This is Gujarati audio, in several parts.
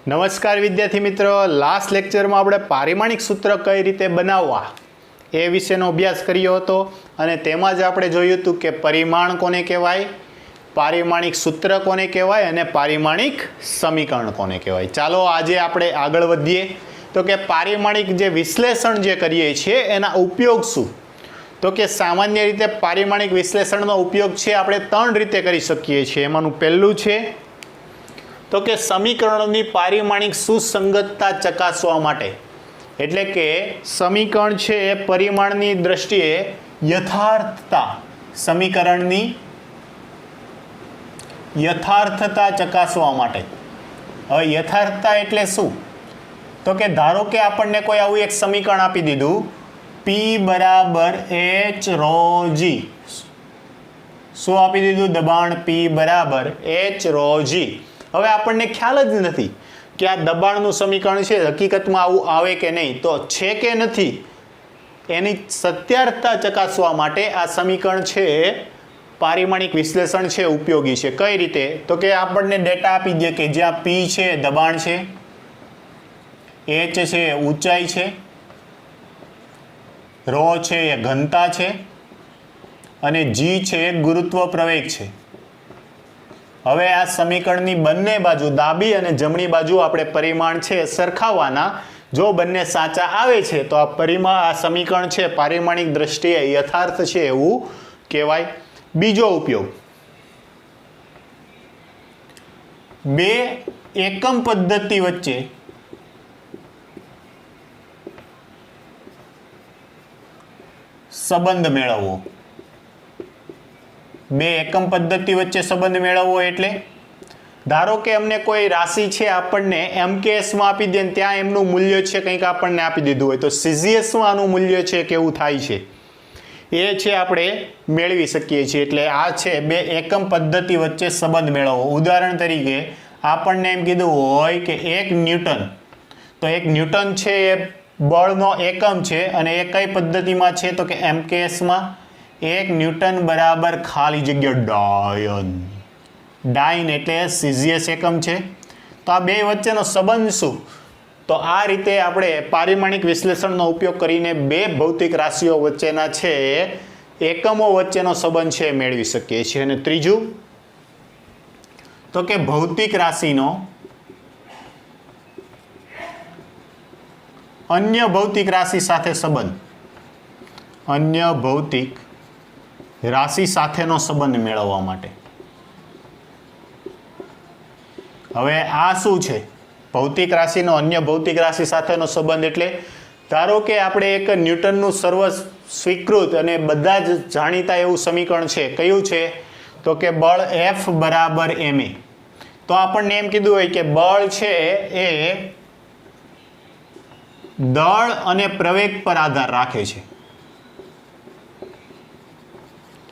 નમસ્કાર વિદ્યાર્થી મિત્રો, લાસ્ટ લેક્ચરમાં આપણે પારિમાણિક સૂત્ર કઈ રીતે બનાવવા એ વિશેનો અભ્યાસ કર્યો હતો અને તેમાં જ આપણે જોયું હતું કે પરિમાણ કોને કહેવાય, પારિમાણિક સૂત્ર કોને કહેવાય અને પારિમાણિક સમીકરણ કોને કહેવાય। ચાલો આજે આપણે આગળ વધીએ તો કે પારિમાણિક જે વિશ્લેષણ જે કરીએ છીએ એના ઉપયોગ શું। તો કે સામાન્ય રીતે પારિમાણિક વિશ્લેષણનો ઉપયોગ છે આપણે ત્રણ રીતે કરી શકીએ છીએ। એમાંનું પહેલું છે તો કે સમીકરણોની પારિમાણિક સુસંગતતા ચકાસવા માટે, એટલે કે સમીકરણ છે એ પરિમાણની દ્રષ્ટિએ યથાર્થતા, સમીકરણની યથાર્થતા ચકાસવા માટે। હવે યથાર્થતા એટલે શું? તો કે ધારો કે આપણને કોઈ આવું એક સમીકરણ આપી દીધું P બરાબર H rho G, શું આપી દીધું? દબાણ P બરાબર H rho G। હવે આપણને ખ્યાલ જ નથી કે આ દબાણનું સમીકરણ છે હકીકતમાં આવું આવે કે નહીં, તો છે કે નથી એની સત્યાર્થતા ચકાસવા માટે આ સમીકરણ છે પારિમાણિક વિશ્લેષણ છે ઉપયોગી છે। કઈ રીતે? તો કે આપણને ડેટા આપી દે કે જ્યાં P છે દબાણ છે, H છે ઊંચાઈ છે, ρ છે એ ઘનતા છે અને G છે ગુરુત્વ પ્રવેગ છે। હવે આ સમીકરણની બંને બાજુ ડાબી અને જમણી બાજુ આપણે પરિમાણ છે સરખાવવાના। જો બંને સાચા આવે છે તો આ સમીકરણ છે પારિમાણિક દ્રષ્ટિએ યથાર્થ છે એવું કહેવાય। બીજો ઉપયોગ, બે એકમ પદ્ધતિ વચ્ચે સંબંધ મેળવવો। બે એકમ પદ્ધતિ વચ્ચે સંબંધ મેળવવો એટલે ધારો કે અમને કોઈ રાશિ છે આપણને MKS માં આપી દે ને ત્યાં એમનું મૂલ્ય છે કંઈક આપણને આપી દીધું હોય તો CGS માં આનું મૂલ્ય છે કેવું થાય છે એ છે આપણે મેળવી શકીએ છીએ। એટલે આ છે બે એકમ પદ્ધતિ વચ્ચે સંબંધ મેળવવો। ઉદાહરણ તરીકે આપણને એમ કીધું હોય કે 1 ન્યૂટન, તો 1 ન્યૂટન છે એ બળનો એકમ છે અને એ કઈ પદ્ધતિમાં છે તો કે MKS માં 1 ન્યૂટન બરાબર ખાલી જગ્યા ડાયન, ડાયન એટલે CGS એકમ છે। તો આ બે વચ્ચેનો સંબંધ શું? તો આ રીતે આપણે પારિમાણિક વિશ્લેષણનો ઉપયોગ કરીને બે ભૌતિક રાશિઓ વચ્ચેના છે એકમો વચ્ચેનો સંબંધ છે મેળવી શકીએ છીએ। અને ત્રીજું તો કે ભૌતિક રાશિનો અન્ય ભૌતિક રાશિ સાથે સંબંધ, અન્ય ભૌતિક રાશિ સાથેનો સંબંધ મેળવવા માટે। હવે આ શું છે? ભૌતિક રાશિનો અન્ય ભૌતિક રાશિ સાથેનો સંબંધ એટલે ધારો કે આપણે એક ન્યૂટનનું સર્વ સ્વીકૃત અને બધા જ જાણીતા એવું સમીકરણ છે, કયું છે? તો કે બળ F બરાબર ma। તો આપણને એમ કીધું હોય કે બળ છે એ દળ અને પ્રવેગ પર આધાર રાખે છે।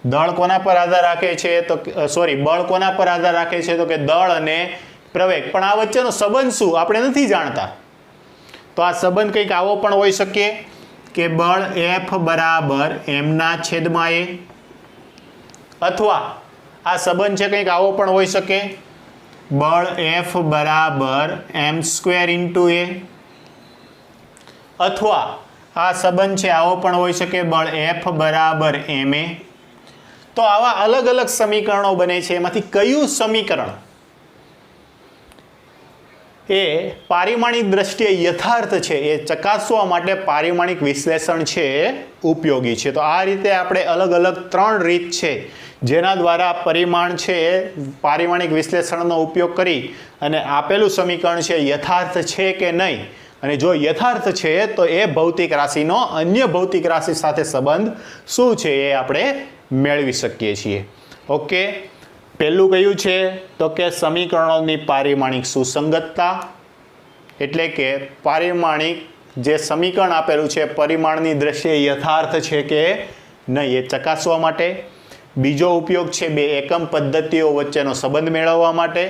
દળ કોના પર આધાર રાખે છે? તો બળ કોના પર આધાર રાખે છે? તો કે દળ અને પ્રવેગ। પણ આ વચ્ચેનો સંબંધ શું આપણે નથી જાણતા। તો આ સંબંધ કંઈક આવો પણ હોઈ શકે કે બળ F બરાબર m ના છેદમાં a, અથવા આ સંબંધ છે કંઈક આવો પણ હોઈ શકે બળ F બરાબર m² into a, અથવા આ સંબંધ છે આવો પણ હોઈ શકે બળ F બરાબર ma। તો આવા અલગ અલગ સમીકરણો બને છે, એમાંથી કયું સમીકરણ એ પારિમાણિક દ્રષ્ટિએ યથાર્થ છે એ ચકાસવા માટે પારિમાણિક વિશ્લેષણ છે ઉપયોગી છે। તો આ રીતે આપણે અલગ અલગ ત્રણ રીત છે જેના દ્વારા પરિમાણ છે પારિમાણિક વિશ્લેષણનો ઉપયોગ કરી અને આપેલું સમીકરણ છે યથાર્થ છે કે નહીં, અને જો યથાર્થ છે તો એ ભૌતિક રાશિનો અન્ય ભૌતિક રાશિ સાથે સંબંધ શું છે એ આપણે મેળવી શકીએ છીએ। ઓકે, પહેલું કયું છે તો કે સમીકરણોની પારિમાણિક સુસંગતતા, એટલે કે પારિમાણિક જે સમીકરણ આપેલું છે પરિમાણની દ્રષ્ટિએ યથાર્થ છે કે નહીં એ ચકાસવા માટે। બીજો ઉપયોગ છે બે એકમ પદ્ધતિઓ વચ્ચેનો સંબંધ મેળવવા માટે।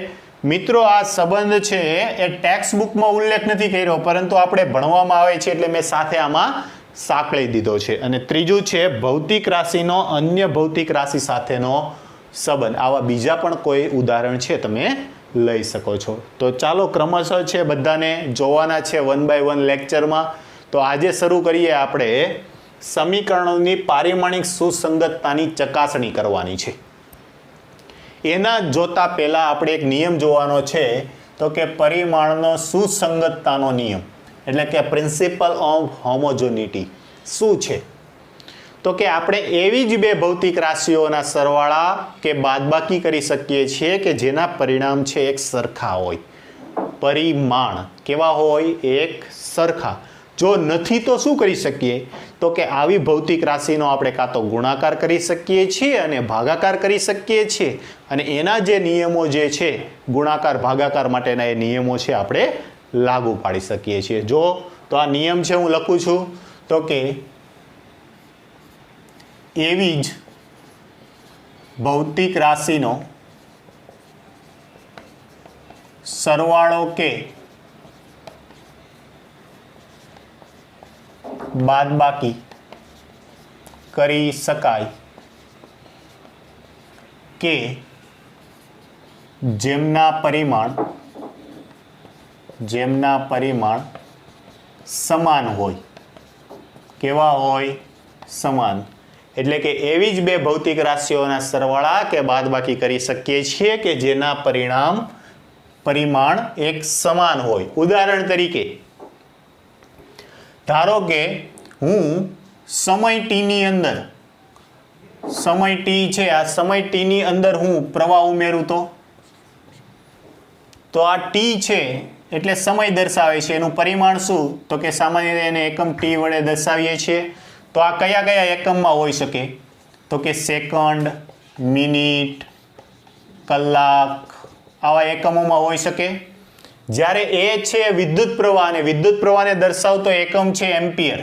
મિત્રો આ સંબંધ છે એ ટેક્સ્ટ બુકમાં ઉલ્લેખ નથી કર્યો, પરંતુ આપણે ભણવામાં આવે છે એટલે મેં સાથે આમાં સાંકળી દીધો છે। અને ત્રીજું છે ભૌતિક રાશિનો અન્ય ભૌતિક રાશિ સાથેનો સંબંધ। આવા બીજા પણ કોઈ ઉદાહરણ છે તમે લઈ શકો છો। તો ચાલો ક્રમશઃ છે બધાને જોવાના છે 1 by 1 લેક્ચરમાં। તો આજે શરૂ કરીએ આપણે સમીકરણોની પારિમાણિક સુસંગતતાની ચકાસણી કરવાની છે। એના જોતા પહેલા આપણે એક નિયમ જોવાનો છે, તો કે પરિમાણનો સુસંગતતાનો નિયમ એટલે કે પ્રિન્સિપલ ઓફ હોમોજેનિટી શું છે? તો કે આપણે એવી જ બે ભૌતિક રાશિઓના સરવાળા કે બાદબાકી કરી શકીએ છીએ કે જેના પરિણામ છે એક સરખા હોય। પરિમાણ કેવા હોય? એક સરખા। જો નથી તો શું કરી શકીએ? તો કે આવી ભૌતિક રાશિનો આપણે કાં તો ગુણાકાર કરી શકીએ છીએ અને ભાગાકાર કરી શકીએ છીએ, અને એના જે નિયમો જે છે ગુણાકાર ભાગાકાર માટેના એ નિયમો છે આપણે લાગુ પાડી શકીએ છીએ। જો તો આ નિયમ છે હું લખું છું, તો કે એવી જ ભૌતિક રાશિનો સરવાળો કે બાદબાકી કરી શકાય કે જેમના પરિમાણ સમાન હોય। કેવા હોય? સમાન। એટલે કે એવી જ બે ભૌતિક રાશિઓના સરવાળા કે બાદબાકી કરી શકીએ છીએ કે જેના પરિમાણ એક સમાન હોય। ઉદાહરણ તરીકે ધારો કે હું સમય ટીની અંદર, સમય ટી છે, આ સમય ટીની અંદર હું પ્રવાહ ઉમેરું તો આ ટી છે એટલે સમય દર્શાવે છે, એનું પરિમાણ શું? તો કે સામાન્ય રીતે એને એકમ ટી વડે દર્શાવીએ છીએ। તો આ કયા કયા એકમમાં હોઈ શકે? તો કે સેકન્ડ, મિનિટ, કલાક આવા એકમોમાં હોઈ શકે। જ્યારે એ છે વિદ્યુત પ્રવાહ, અને વિદ્યુત પ્રવાહને દર્શાવતો એકમ છે એમ્પિયર।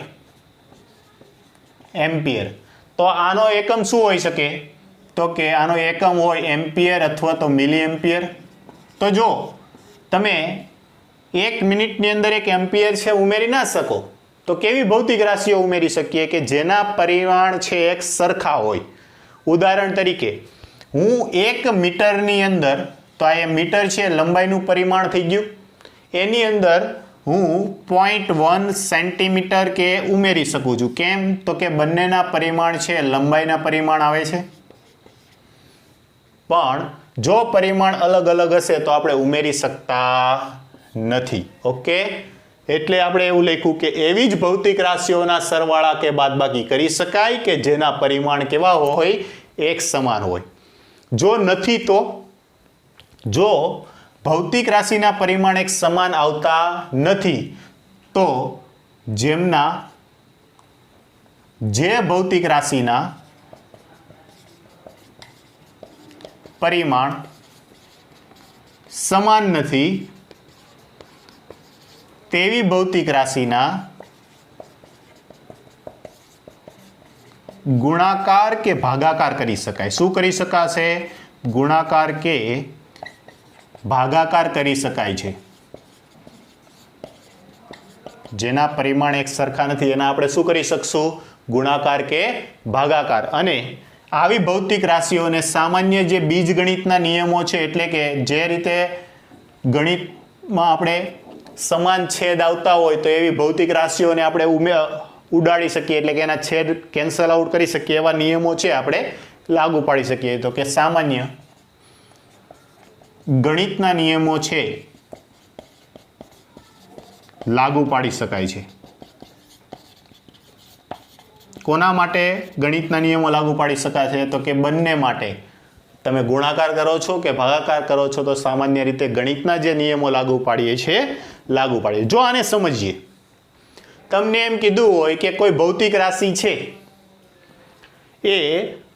તો આનો એકમ શું હોઈ શકે? તો કે આનો એકમ હોય એમ્પિયર અથવા તો મિલી એમ્પિયર। તો જો તમે 1 મિનિટની અંદર 1 એમ્પિયર છે ઉમેરી ના શકો, તો કેવી ભૌતિક રાશિઓ ઉમેરી શકીએ કે જેના પરિમાણ છે એક સરખા હોય? ઉદાહરણ તરીકે હું 1 મીટરની અંદર, તો આ મીટર છે લંબાઈનું પરિમાણ થઈ ગયું, એની અંદર હું 0.1 સેન્ટીમીટર કે ઉમેરી શકું છું। કેમ? તો કે બંનેના પરિમાણ છે લંબાઈના પરિમાણ આવે છે, પણ જો પરિમાણ અલગ અલગ હશે તો આપણે ઉમેરી શકતા નથી। ઓકે, એટલે આપણે એવું લખ્યું કે એવી જ ભૌતિક રાશિઓના સરવાળા કે બાદબાકી કરી શકાય કે જેના પરિમાણ કેવા હોય? એક સમાન હોય। જો નથી તો, જો ભૌતિક રાશિના પરિમાણ એક સમાન આવતા નથી, તો જે ભૌતિક રાશિના પરિમાણ સમાન નથી તેવી ભૌતિક રાશિના ગુણાકાર કે ભાગાકાર કરી શકાય। શું કરી શકાશે? ગુણાકાર કે ભાગાકાર કરી શકાય છે। જેના પરિમાણ એક સરખા નથી એના આપણે શું કરી શકશું? ગુણાકાર કે ભાગાકાર। અને આવી ભૌતિક રાશિઓને સામાન્ય જે બીજગણિતના નિયમો છે, એટલે કે જે રીતે ગણિતમાં આપણે સમાન છેદ આવતા હોય તો એવી ભૌતિક રાશિઓને આપણે ઉડાડી શકીએ, એટલે કે એના છેદ કેન્સલ આઉટ કરી શકીએ, એવા નિયમો છે આપણે લાગુ પાડી શકીએ। તો કે સામાન્ય ગણિતના નિયમો છે લાગુ પાડી શકાય છે। કોના માટે ગણિતના નિયમો લાગુ પાડી શકાય છે? તો કે બંને માટે। તમે ગુણાકાર કરો છો કે ભાગાકાર કરો છો તો સામાન્ય રીતે ગણિતના જે નિયમો લાગુ પાડીએ છીએ લાગુ પાડીએ। જો આને સમજીએ, તમને એમ કીધું હોય કે કોઈ ભૌતિક રાશિ છે એ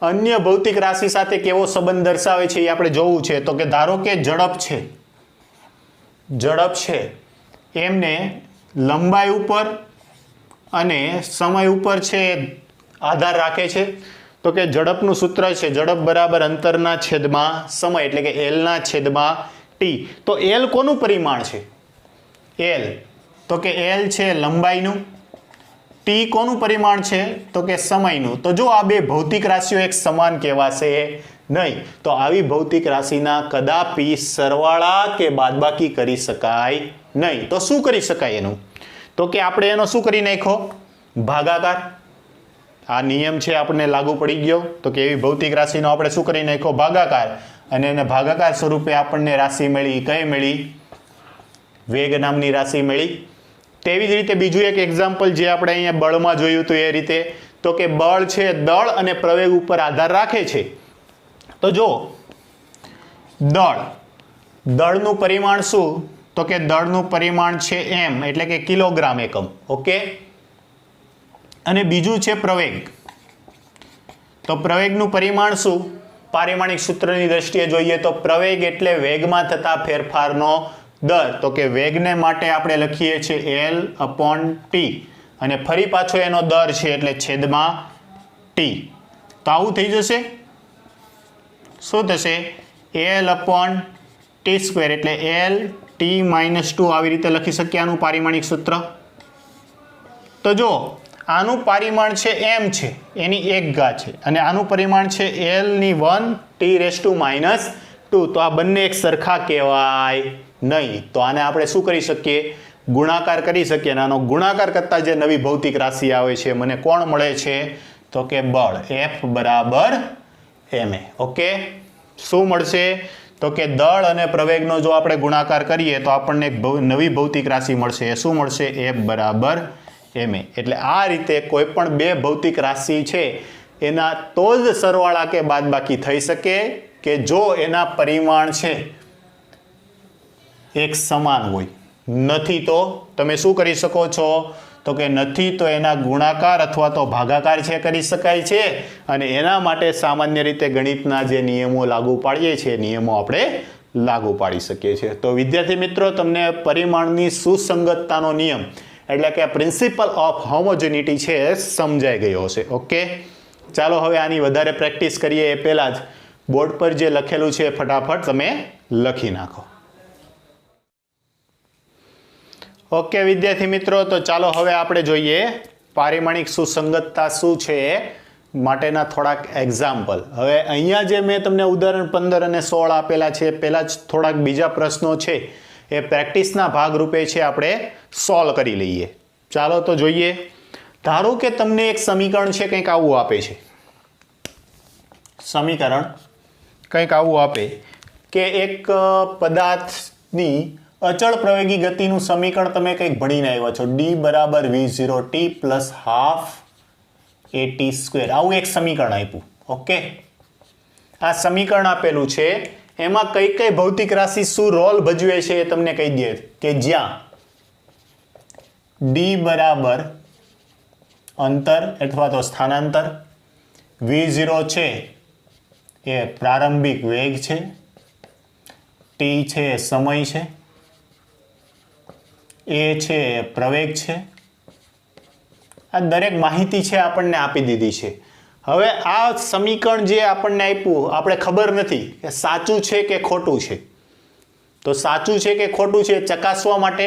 અન્ય ભૌતિક રાશિ સાથે કેવો સંબંધ દર્શાવે છે એ આપણે જોવું છે। તો કે ધારો કે ઝડપ છે એમને લંબાઈ ઉપર અને સમય ઉપર છે આધાર રાખે છે। તો કે ઝડપનું સૂત્ર છે ઝડપ બરાબર અંતરના છેદમાં સમય, એટલે કે L ના છેદમાં T। તો L કોનું પરિમાણ છે? L, તો કે L છે લંબાઈનું, T કોનું પરિમાણ છે? તો કે સમયનું। તો જો આ બે ભૌતિક રાશિઓ એક સમાન કહેવાશે નહીં. તો આવી ભૌતિક રાશિના કદાપી સરવાળા કે બાદબાકી કરી શકાય નહીં. તો શું કરી શકાય એનું? તો કે આપણે એનો શું કરી નાખ્યો? ભાગાકાર. આ નિયમ છે આપણને લાગુ પડી ગયો. તો કે એવી ભૌતિક રાશિનો આપણે શું કરી નાખ્યો? ભાગાકાર. અને એને ભાગાકાર સ્વરૂપે આપણને રાશિ મળી. કઈ મળી? વેગ નામની રાશિ મળી. તેવી જ રીતે બીજું એક એક્ઝામ્પલ જે આપણે અહીંયા બળમાં જોયું હતું એ રીતે, તો કે બળ છે દળ અને પ્રવેગ ઉપર આધાર રાખે છે. તો જો દળનું પરિમાણ શું? તો કે દળનું પરિમાણ છે m, એટલે કે કિલોગ્રામ એકમ. ઓકે. અને બીજું છે પ્રવેગ. તો પ્રવેગનું પરિમાણ શું? પારિમાણિક સૂત્રની દ્રષ્ટિએ જોઈએ તો પ્રવેગ એટલે વેગમાં થતા ફેરફારનો દર. તો કે વેગને માટે આપણે લખીએ છીએ L/T અને ફરી પાછો એનો દર છે એટલે છેદમાં t. તો આવું થઈ જશે. શું થશે? L/T² એટલે L/T-2 આવી રીતે લખી શકીએ આનું પારિમાણિક સૂત્ર. તો જો આનું પરિમાણ છે m છે, એની 1 ઘાત છે, અને આનું પરિમાણ છે L/1 T⁻². તો આ બંને એક સરખા કહેવાય નહીં. તો આને આપણે શું કરી શકીએ? ગુણાકાર કરી શકીએ. અને આનો ગુણાકાર કરતા જે નવી ભૌતિક રાશિ આવે છે મને કોણ મળે છે? તો કે બળ F = ma. ઓકે. શું મળશે? તો કે દળ અને પ્રવેગનો જો આપણે ગુણાકાર કરીએ તો આપણને એક નવી ભૌતિક રાશિ મળશે. એ શું મળશે? F = ma. એટલે આ રીતે કોઈ પણ બે ભૌતિક રાશિ છે એના તો જ સરવાળા કે બાદબાકી થઈ શકે કે જો એના પરિમાણ છે એક સમાન હોય. નથી તો તમે શું કરી શકો છો? તો કે નથી તો એના ગુણાકાર અથવા તો ભાગાકાર છે કરી શકાય છે. અને એના માટે સામાન્ય રીતે ગણિતના જે નિયમો લાગુ પાડીએ છીએ નિયમો આપણે લાગુ પાડી શકીએ છીએ. તો વિદ્યાર્થી મિત્રો, તમને પરિમાણની સુસંગતતાનો નિયમ એટલે કે પ્રિન્સિપલ ઓફ હોમોજેનિટી છે સમજાઈ ગયો હશે. ઓકે. ચાલો હવે આની વધારે પ્રેક્ટિસ કરીએ એ પહેલાં જ બોર્ડ પર જે લખેલું છે ફટાફટ તમે લખી નાખો. ઓકે વિદ્યાર્થી મિત્રો, તો ચાલો હવે આપણે જોઈએ પારિમાણિક સુસંગતતા શું છે માટેના થોડાક એક્ઝામ્પલ. હવે અહીંયા જે મેં તમને ઉદાહરણ 15 અને 16 આપેલા છે, પહેલાં જ થોડાક બીજા પ્રશ્નો છે એ પ્રેક્ટિસના ભાગરૂપે છે આપણે સોલ્વ કરી લઈએ. ચાલો તો જોઈએ. ધારો કે તમને એક સમીકરણ છે કંઈક આવું આપે છે. સમીકરણ કંઈક આવું આપે કે એક પદાર્થની અચળ પ્રવેગી ગતિનું સમીકરણ તમે કંઈક ભણીને આવ્યા છો. D = V0T + ½ આવું એક સમીકરણ આપ્યું. ઓકે. આ સમીકરણ આપેલું છે. એમાં કઈ કઈ ભૌતિક રાશિ શું રોલ ભજવે છે એ તમને કહી દે કે જ્યાં D = અંતર અથવા તો સ્થાનાંતર, V0 છે એ પ્રારંભિક વેગ છે, T છે એ સમય છે, A છે એ પ્રવેગ છે. આ દરેક માહિતી છે આપણને આપી દીધી છે. હવે આ સમીકરણ જે આપણને આપ્યું આપણે ખબર નથી કે સાચું છે કે ખોટું છે. તો સાચું છે કે ખોટું છે ચકાસવા માટે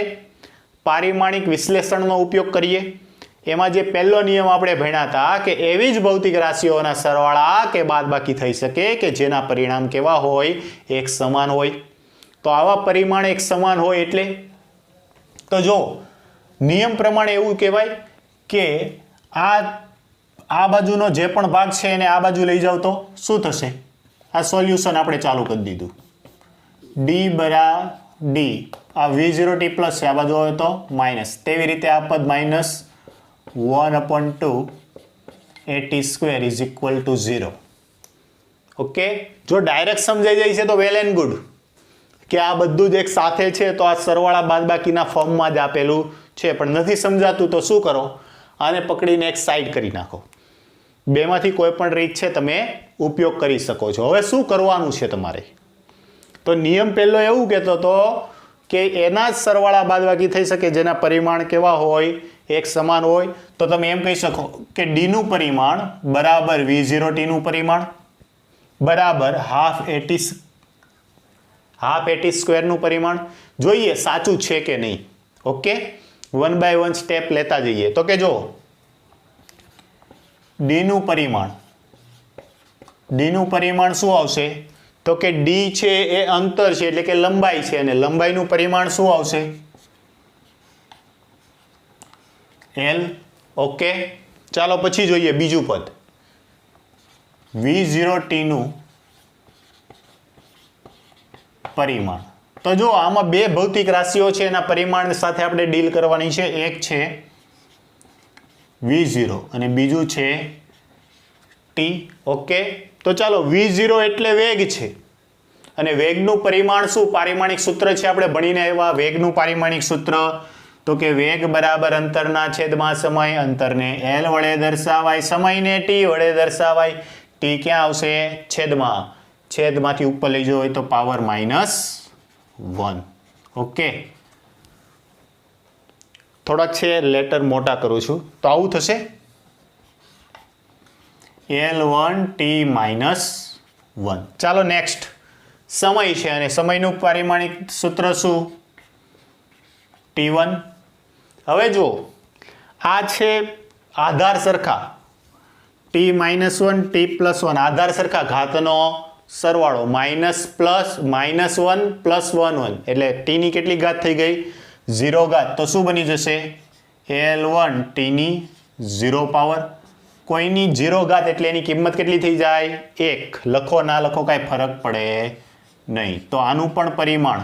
પારિમાણિક વિશ્લેષણનો ઉપયોગ કરીએ. એમાં જે પહેલો નિયમ આપણે ભણ્યા હતા કે એવી જ ભૌતિક રાશિઓના સરવાળા કે બાદબાકી થઈ શકે કે જેના પરિણામ કેવા હોય? એક સમાન હોય. તો આવા પરિમાણ એક સમાન હોય એટલે તો જો નિયમ પ્રમાણે એવું કહેવાય કે આ બાજુનો જે પણ ભાગ છે એને આ બાજુ લઈ જાવ તો શું થશે? આ સોલ્યુશન આપણે ચાલુ કરી દીધું. D = D, આ V0T પ્લસ છે, આ બાજુ આવે તો માઇનસ. તેવી રીતે આ પદ -1/2 AT² = 0. ઓકે. જો ડાયરેક્ટ સમજાઈ જાય છે તો વેલ એન્ડ ગુડ કે આ બધું જ એક સાથે છે તો આ સરવાળા બાદબાકીના ફોર્મમાં જ આપેલું છે. પણ નથી સમજાતું તો શું કરો? આને પકડીને એક સાઈડ કરી નાખો. બેમાંથી કોઈ પણ રીત છે તમે ઉપયોગ કરી શકો છો. હવે શું કરવાનું છે તમારે? તો નિયમ પહેલો એવું કહેતો હતો કે એના જ સરવાળા બાદબાકી થઈ શકે જેના પરિમાણ કેવા હોય? એક સમાન હોય. તો તમે એમ કહી શકો કે D નું પરિમાણ બરાબર V0T નું પરિમાણ બરાબર ½ AT² નું પરિમાણ. જોઈએ સાચું છે કે નહીં. ઓકે. 1 by 1 સ્ટેપ લેતા જઈએ. તો કે જો D નું પરિમાણ ડી નું પરિમાણ શું આવશે? તો કે ડી છે એ અંતર છે એટલે કે લંબાઈ છે, અને લંબાઈનું પરિમાણ શું આવશે? એલ. ઓકે, ચાલો પછી જોઈએ બીજું પદ, V0t નું પરિમાણ. તો જો આમાં બે ભૌતિક રાશિઓ છે, એના પરિમાણ સાથે આપણે ડીલ કરવાની છે. એક છે V0 અને બીજું છે t. ઓકે, તો ચાલો V0 એટલે વેગ છે, અને વેગનું પરિમાણ શું? પારિમાણિક સૂત્ર છે, આપણે ભણીને આવ્યા વેગનું પારિમાણિક સૂત્ર. તો કે વેગ બરાબર અંતરના છેદમાં સમય, અંતરને l વડે દર્શાવાય, સમયને t વડે દર્શાવાય. t ક્યાં આવશે? છેદમાં, છેદમાંથી ઉપર લઈ જવો હોય તો પાવર -1. ઓકે, થોડાક છે લેટર મોટા કરું છું તો આવું થશે L1t -1. ચાલો નેક્સ્ટ, સમય છે અને સમયનું પારિમાણિક સૂત્ર શું? T1. હવે જો આ છે આધાર સરખા t-1 t+1, આધાર સરખા ઘાતનો સરવાળો, માઇનસ પ્લસ -1 + 1 એટલે t ની કેટલી ઘાત થઈ ગઈ? 0 ઘાત. તો શું બની જશે? L1 t ની 0 પાવર. કોઈની 0 ઘાત એટલે એની કિંમત કેટલી થઈ જાય? 1. લખો ના લખો કાંઈ ફરક પડે નહીં. તો આનું પણ પરિમાણ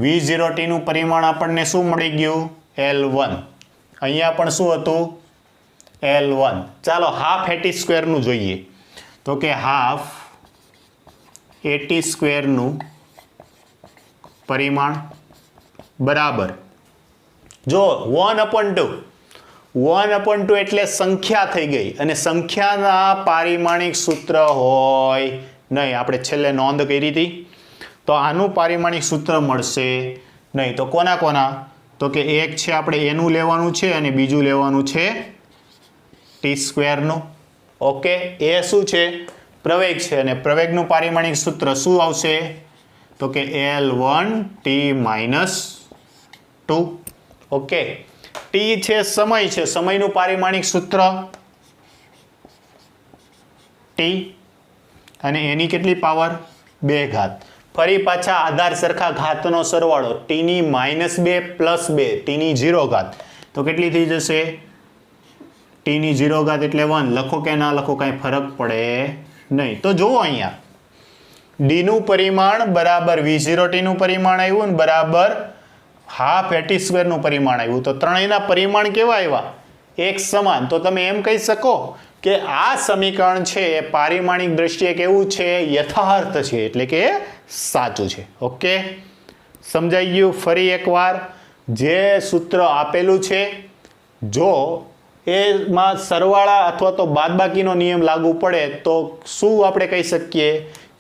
V0t નું પરિમાણ આપણને શું મળી ગયું? L1. અહીંયા પણ શું હતું? L1. ચાલો હાફ એટી સ્ક્વેરનું જોઈએ. તો કે હાફ એટી સ્ક્વેરનું પરિમાણ બરાબર, જો 1/2. 1/2 એટલે સંખ્યા થઈ ગઈ, અને સંખ્યાના પારિમાણિક સૂત્ર હોય નહીં. આપણે છેલ્લે નોંધ કરી હતી, તો આનું પારિમાણિક સૂત્ર મળશે નહીં. તો કોના કોના? તો કે એક છે આપણે એનું લેવાનું છે, અને બીજું લેવાનું છે t²નું. ઓકે, એ શું છે? પ્રવેગ છે, અને પ્રવેગનું પારિમાણિક સૂત્ર શું આવશે? તો કે L1t -2. ઓકે, t છે સમય છે, સમયનું પારિમાણિક સૂત્ર t, અને એની કેટલી પાવર? 2 ઘાત. ફરી પાછા આધાર સરખા ઘાતનો સરવાળો, t ની -2 + 2, t ની 0 ઘાત. તો કેટલી થઈ જશે? t ની 0 ઘાત એટલે 1. લખો કે ના લખો કાંઈ ફરક પડે નહીં. તો જુઓ અહીંયા d નું પરિમાણ બરાબર V0t નું પરિમાણ આવ્યું, ને બરાબર હાફ એટી સ્ક્વેરનું પરિમાણ આવ્યું. તો ત્રણેયના પરિમાણ કેવા આવ્યા? એક સમાન. તો તમે એમ કહી શકો કે આ સમીકરણ છે એ પારિમાણિક દ્રષ્ટિએ કેવું છે? યથાર્થ છે, એટલે કે સાચું છે. ઓકે, સમજાઈ ગયું? ફરી એકવાર, જે સૂત્ર આપેલું છે જો એમાં સરવાળા અથવા તો બાદબાકીનો નિયમ લાગુ પડે તો શું આપણે કહી શકીએ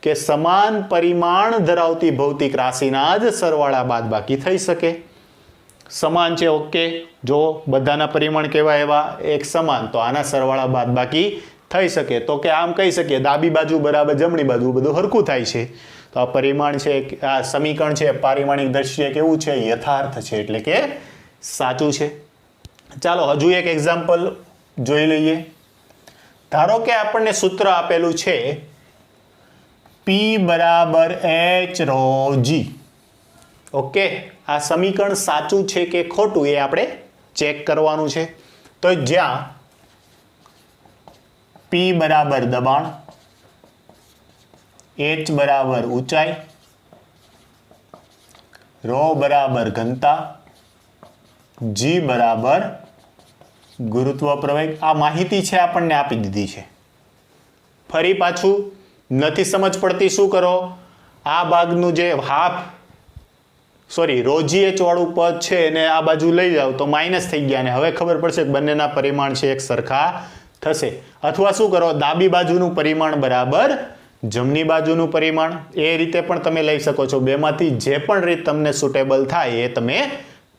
કે સમાન પરિમાણ ધરાવતી ભૌતિક રાશિના જ સરવાળા બાદબાકી થઈ શકે. સમાન છે. ઓકે, જો બધાના પરિમાણ કેવા એવા? એક સમાન. તો આના સરવાળા બાદબાકી થઈ શકે. તો કે આમ કહી શકીએ ડાબી બાજુ બરાબર જમણી બાજુ બધું હરખું થાય છે. તો આ પરિમાણ છે, આ સમીકરણ છે પારિમાણિક દ્રષ્ટિએ કેવું છે? યથાર્થ છે, એટલે કે સાચું છે. ચાલો હજુ એક એક્ઝામ્પલ જોઈ લઈએ. ધારો કે આપણને સૂત્ર આપેલું છે P = h ρg. ઓકે, આ સમીકરણ સાચું છે કે ખોટું એ આપણે ચેક કરવાનું છે. તો જ્યાં P બરાબર દબાણ, h બરાબર ઊંચાઈ, ρ બરાબર ઘનતા, g બરાબર ગુરુત્વ પ્રવેગ, આ માહિતી છે આપણને આપી દીધી છે. ફરી પાછું નથી સમજ પડતી શું કરો? આ ભાગનું જે ρgh વાળું પદ છે એને આ બાજુ લઈ જાઓ તો માઇનસ થઈ ગયા, અને હવે ખબર પડશે કે બંનેના પરિમાણ છે એક સરખા થશે. અથવા શું કરો? ડાબી બાજુનું પરિમાણ બરાબર જમણી બાજુનું પરિમાણ, એ રીતે પણ તમે લઈ શકો છો. બેમાંથી જે પણ રીત તમને સુટેબલ થાય એ તમે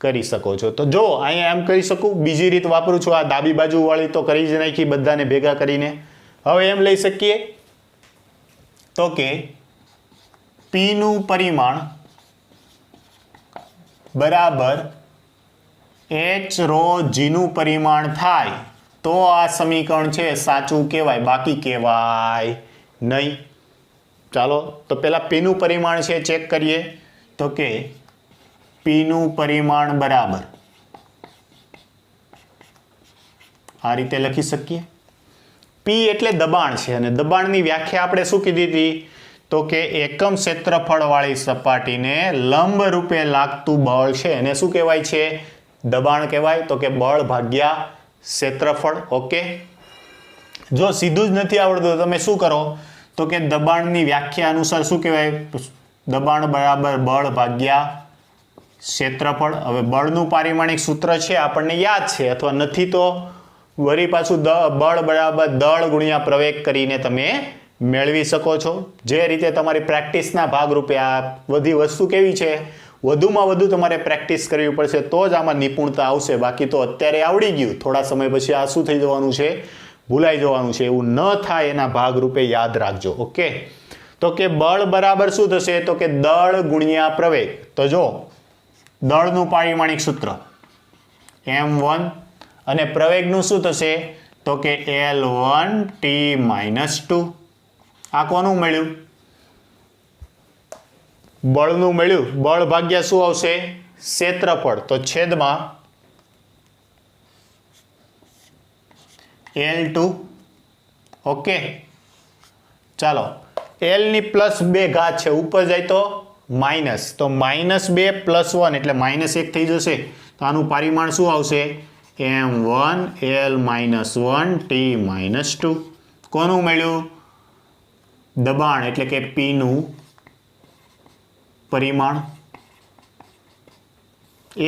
કરી શકો છો. તો જો અહીંયા એમ કરી શકું, બીજી રીત વાપરું છું. આ ડાબી બાજુ વાળી તો કરી જ નાખી બધાને ભેગા કરીને. હવે એમ લઈ શકીએ તો કે P નું પરિમાણ બરાબર h ρg નું પરિમાણ થાય તો આ સમીકરણ છે સાચું કહેવાય, બાકી કહેવાય નહીં. ચાલો તો પહેલાં પીનું પરિમાણ છે ચેક કરીએ. તો કે પીનું પરિમાણ બરાબર આ રીતે લખી શકીએ. પી એટલે દબાણ છે અને દબાણની વ્યાખ્યા આપણે શું કીધી હતી? તો કે એકમ ક્ષેત્રફળવાળી સપાટીને લંબ રૂપે લાગતું બળ છે એને શું કહેવાય છે? દબાણ કહેવાય. તો કે બળ ભાગ્યા ક્ષેત્રફળ. ઓકે, જો સીધું જ નથી આવડતું તમે શું કરો? તો કે દબાણની વ્યાખ્યા અનુસાર શું કહેવાય? દબાણ બરાબર બળ ભાગ્યા ક્ષેત્રફળ. હવે બળનું પારિમાણિક સૂત્ર છે આપણને યાદ છે, અથવા નથી તો વળી પાછું બળ બરાબર દળ ગુણ્યા પ્રવેગ કરીને તમે મેળવી શકો છો. જે રીતે તમારી પ્રેક્ટિસના ભાગરૂપે આ બધી વસ્તુ કેવી છે, વધુમાં વધુ તમારે પ્રેક્ટિસ કરવી પડશે તો જ આમાં નિપુણતા આવશે. બાકી તો અત્યારે આવડી ગયું, થોડા સમય પછી આ શું થઈ જવાનું છે? ભૂલાઈ જવાનું છે. એવું ન થાય એના ભાગરૂપે યાદ રાખજો. ઓકે, તો કે બળ બરાબર શું થશે? તો કે દળ ગુણ્યા પ્રવેગ. તો જો દળનું પારિમાણિક સૂત્ર m1 અને પ્રવેગનું શું થશે? તો કે L1t-2. આ કોનું મળ્યું? બળનું મળ્યું. બળ ભાગ્યા શું આવશે? ક્ષેત્રફળ. તો છેદમાં L2. ઓકે, ચાલો L ની +2 ઘાત છે, ઉપર જાય તો માઇનસ, તો -2 + 1 એટલે -1 થઈ જશે. તો આનું પરિમાણ શું આવશે? m1 L-1t-2. કોનું મળ્યું? દબાણ એટલે કે P નું પરિમાણ.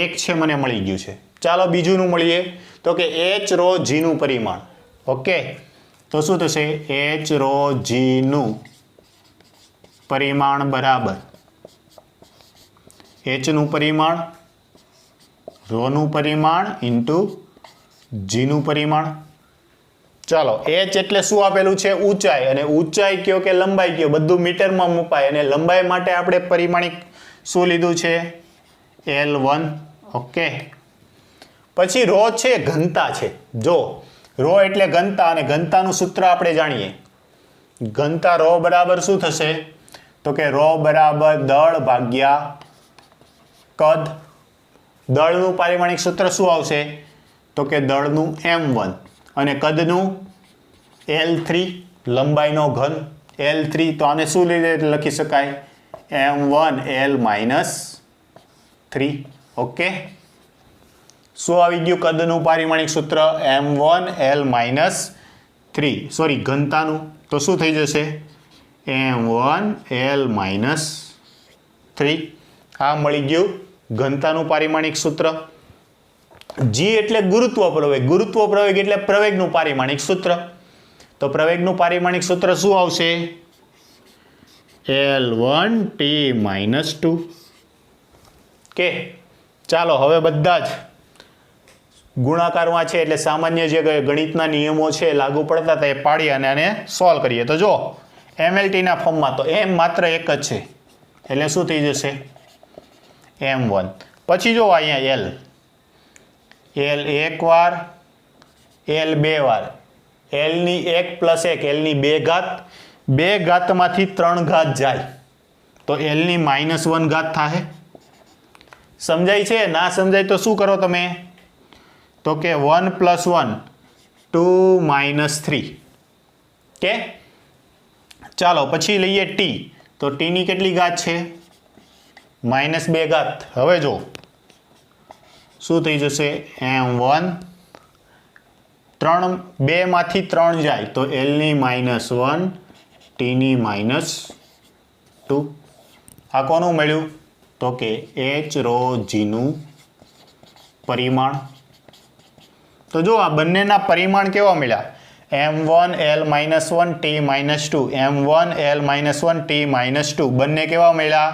એક છે મને મળી ગયું છે. ચાલો બીજુંનું મળીએ. તો કે h ρg નું પરિમાણ. ઓકે, તો શું થશે? h ρg નું પરિમાણ બરાબર h નું પરિમાણ ρનું પરિમાણ ઇન્ટુ g નું પરિમાણ. ચાલો h એટલે શું આપેલું છે? ઊંચાઈ. અને ઊંચાઈ કયો કે લંબાઈ કયો, બધું મીટરમાં મપાય. અને લંબાઈ માટે આપણે પરિમાણિક શું લીધું છે? L1. ઓકે, પછી ρ છે ઘનતા છે. જો ρ એટલે ઘનતા, અને ઘનતાનું સૂત્ર આપણે જાણીએ. ઘનતા ρ બરાબર શું થશે? તો કે ρ બરાબર દળ ભાગ્યા કદ. દળનું પારિમાણિક સૂત્ર શું આવશે? તો કે દળનું m1 અને કદનું L3, લંબાઈનો ઘન L3. તો આને શું લખી શકાય? m1 L-3. ઓકે, શું આવી ગયું? કદનું પારિમાણિક સૂત્ર m1 L-3. સોરી, ઘનતાનું. તો શું થઈ જશે? m1 L-3. આ મળી ગયું ઘનતાનું પારિમાણિક સૂત્ર. g એટલે ગુરુત્વ પ્રવેગ. ગુરુત્વ પ્રવેગ એટલે પ્રવેગનું પારિમાણિક સૂત્ર. તો પ્રવેગનું પારિમાણિક સૂત્ર શું આવશે? L1t-2. કે ચાલો હવે બધા જ ગુણાકારમાં છે એટલે સામાન્ય જે ગણિતના નિયમો છે લાગુ પડતા હતા એ પાડી અને આને સોલ્વ કરીએ. તો જો MLTના ફોર્મમાં તો m માત્ર એક જ છે એટલે શું થઈ જશે? m1. પછી જો અહીંયા L એક વાર, L બે વાર, L ની 1 + 1, L ની 2 ઘાત, 2 ઘાતમાંથી 3 ઘાત જાય તો L ની -1 ઘાત થાય. સમજાય છે? ના સમજાય તો શું કરો તમે? તો કે 1 + 1 2 - 3. કે ચાલો પછી લઈએ t. તો t ની કેટલી ઘાત છે? -2 ઘાત. હવે જો શું થઈ જશે? m1 2 માંથી 3 જાય તો L ની -1 t ની -2. આ કોનું મળ્યું? તો કે h ρg નું પરિમાણ. તો જો આ બંનેના પરિમાણ કેવા મળ્યા? m1 L-1 t-2, m1 L-1 t-2 બંને કેવા મળ્યા?